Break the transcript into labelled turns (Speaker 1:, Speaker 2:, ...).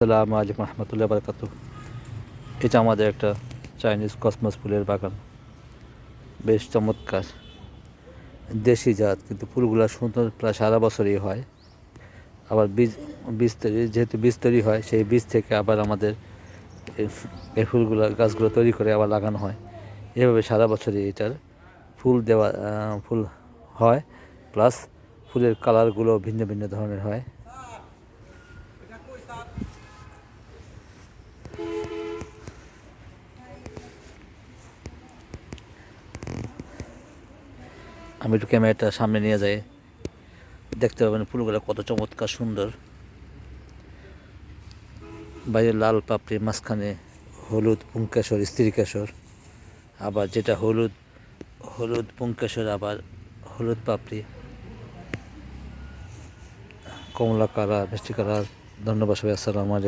Speaker 1: আসসালামু আলাইকুম রহমতুল্লাহ বারকাতু। এটা আমাদের একটা চাইনিজ কসমস ফুলের বাগান, বেশ চমৎকার দেশি জাত, কিন্তু ফুলগুলো সুন্দর, প্রায় সারা বছরই হয়। আবার বীজ বীজ তৈরি, যেহেতু বীজ তৈরি হয়, সেই বীজ থেকে আবার আমাদের এই ফুলগুলো, গাছগুলো তৈরি করে আবার লাগানো হয়। এভাবে সারা বছরই এটার ফুল হয়, প্লাস ফুলের কালারগুলো ভিন্ন ভিন্ন ধরনের হয়। আমি একটু ক্যামেরাটা সামনে নিয়ে যাই, দেখতে পাবেন ফুলগুলো কত চমৎকার সুন্দর। বাইরে লাল পাপড়ি, মাঝখানে হলুদ পুংকেশর, স্ত্রী কেশর, আবার যেটা হলুদ হলুদ পুংকেশর, আবার হলুদ পাপড়ি, কমলা কালার, মিষ্টি কালার। ধন্যবাদ সবাই। আসসালামু আলাইকুম।